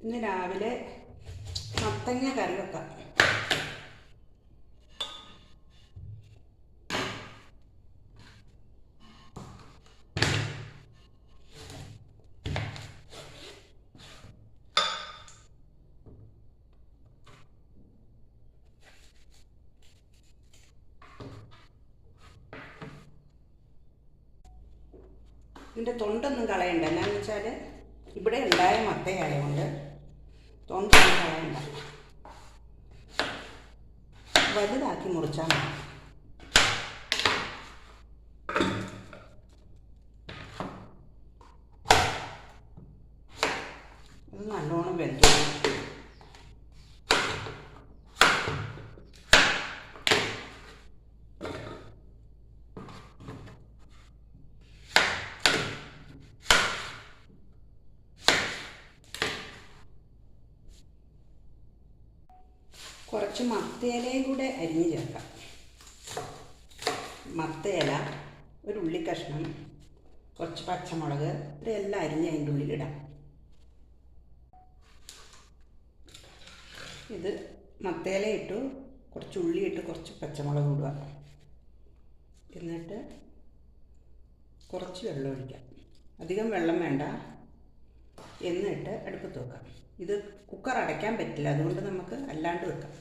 ഇന്ന് രാവിലെ മത്തങ്ങ കറി വെക്കാം. ഇതിൻ്റെ തൊണ്ടൊന്നും കളയണ്ട. എന്നാന്ന് വെച്ചാൽ ഇവിടെ ഉണ്ടായ മത്തയായതുകൊണ്ട് തൊണ്ടൊന്നും കളയണ്ട. വലുതാക്കി മുറിച്ചാൽ മതി. അത് നല്ലോണം വെന്തു. കുറച്ച് മത്തയിലയും കൂടെ അരിഞ്ഞ് ചേർക്കാം. മത്തയില, ഒരു ഉള്ളിക്കഷ്ണം, കുറച്ച് പച്ചമുളക്, ഇതെല്ലാം അരിഞ്ഞ് അതിൻ്റെ ഉള്ളിലിടാം. ഇത് മത്തയില ഇട്ടു, കുറച്ച് ഉള്ളി ഇട്ട്, കുറച്ച് പച്ചമുളക് ഇടുക. എന്നിട്ട് കുറച്ച് വെള്ളം ഒഴിക്കാം. അധികം വെള്ളം വേണ്ട. എന്നിട്ട് അടുപ്പത്ത് വെക്കാം. ഇത് കുക്കർ അടയ്ക്കാൻ പറ്റില്ല, അതുകൊണ്ട് നമുക്ക് അല്ലാണ്ട് വെക്കാം.